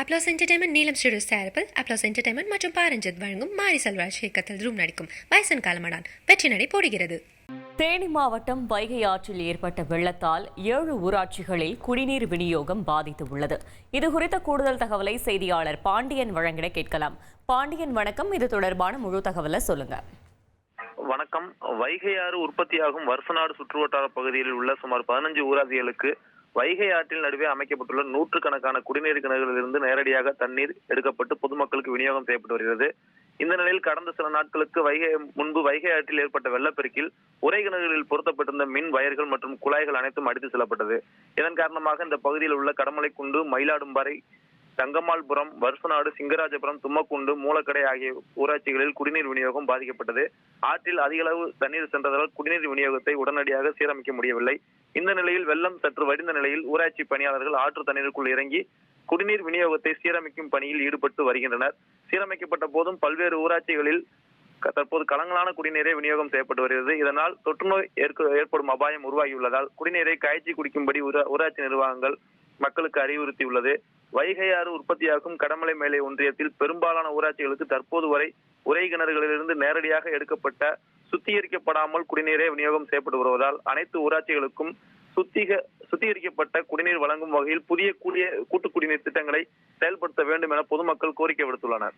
Applause entertainment நீலம் studios தயாரிப்பில் applause entertainment மற்றும் பாரஞ்சித் வழங்கும் மாரி செல்வராஜ் இயக்கத்தில் ரூம் நடிக்கும் வயசன் காலமடான் வெற்றி நடை போடுகிறது. தேனி மாவட்டம் வைகை ஆற்றில் ஏற்பட்ட வெள்ளத்தால் 7 ஊராட்சிகளில் குடிநீர் விநியோகம் பாதித்து உள்ளது. இதுகுறித்த கூடுதல் தகவலை செய்தியாளர் பாண்டியன் வழங்கிட கேட்கலாம். பாண்டியன் வணக்கம், இது தொடர்பான முழு தகவலை சொல்லுங்க. வணக்கம். வைகை ஆறு உற்பத்தியாகும் வருசநாடு சுற்றுவட்டார பகுதியில் உள்ள சுமார் 15 ஊராட்சிகளுக்கு வைகை ஆற்றில் நடுவே அமைக்கப்பட்டுள்ள நூற்றுக்கணக்கான குடிநீர் கிணறுகளிலிருந்து நேரடியாக தண்ணீர் எடுக்கப்பட்டு பொதுமக்களுக்கு விநியோகம் செய்யப்பட்டு வருகிறது. இந்த நிலையில் கடந்த சில நாட்களுக்கு வைகை ஆற்றில் ஏற்பட்ட வெள்ளப்பெருக்கில் உறை கிணறுகளில் பொருத்தப்பட்டிருந்த மின் வயர்கள் மற்றும் குழாய்கள் அனைத்தும் அடித்து செல்லப்பட்டது. இதன் காரணமாக இந்த பகுதியில் உள்ள கடமலைக்குண்டு, மயிலாடும்பாறை, தங்கம்மாள்புரம், வருசநாடு, சிங்கராஜபுரம், தும்மக்குண்டு, மூலக்கடை ஆகிய ஊராட்சிகளில் குடிநீர் விநியோகம் பாதிக்கப்பட்டது. ஆற்றில் அதிக அளவு தண்ணீர் சென்றதால் குடிநீர் விநியோகத்தை உடனடியாக சீரமைக்க முடியவில்லை. இந்த நிலையில் வெள்ளம் சற்று வடிந்த நிலையில் ஊராட்சி பணியாளர்கள் ஆற்று தண்ணீருக்குள் இறங்கி குடிநீர் விநியோகத்தை சீரமைக்கும் பணியில் ஈடுபட்டு வருகின்றனர். சீரமைக்கப்பட்ட போதும் பல்வேறு ஊராட்சிகளில் தற்போது கலங்கலான குடிநீரை விநியோகம் செய்யப்பட்டு வருகிறது. இதனால் தொற்றுநோய் ஏற்படும் அபாயம் உருவாகியுள்ளதால் குடிநீரை காய்ச்சி குடிக்கும்படி ஊராட்சி நிர்வாகங்கள் மக்களுக்கு அறிவுறுத்தியுள்ளது. வைகை ஆறு உற்பத்தியாகும் கடமலை மேலை ஒன்றியத்தில் பெரும்பாலான ஊராட்சிகளுக்கு தற்போது வரை உறை கிணறுகளிலிருந்து நேரடியாக எடுக்கப்பட்ட சுத்திகரிக்கப்படாமல் குடிநீரை விநியோகம் செய்யப்பட்டு வருவதால் அனைத்து ஊராட்சிகளுக்கும் சுத்திகரிக்கப்பட்ட குடிநீர் வழங்கும் வகையில் புதிய கூட்டு குடிநீர் திட்டங்களை செயல்படுத்த வேண்டும் என பொதுமக்கள் கோரிக்கை விடுத்துள்ளனர்.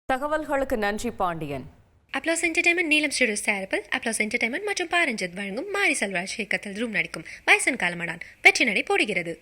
தகவல்களுக்கு நன்றி பாண்டியன். அப்ளாஸ் என்டர்டைன்மெண்ட் நீலம் ஸ்டுடியோஸ் தயாரிப்பில் அப்ளாஸ் என்டர்டைன்மெண்ட் மற்றும் பாரஞ்சித் வழங்கும் மாரி செல்வராஜ் இயக்கத்தில் ரூம் நடிக்கும் வயசன் காலமடான் வெற்றி நடை போடுகிறது.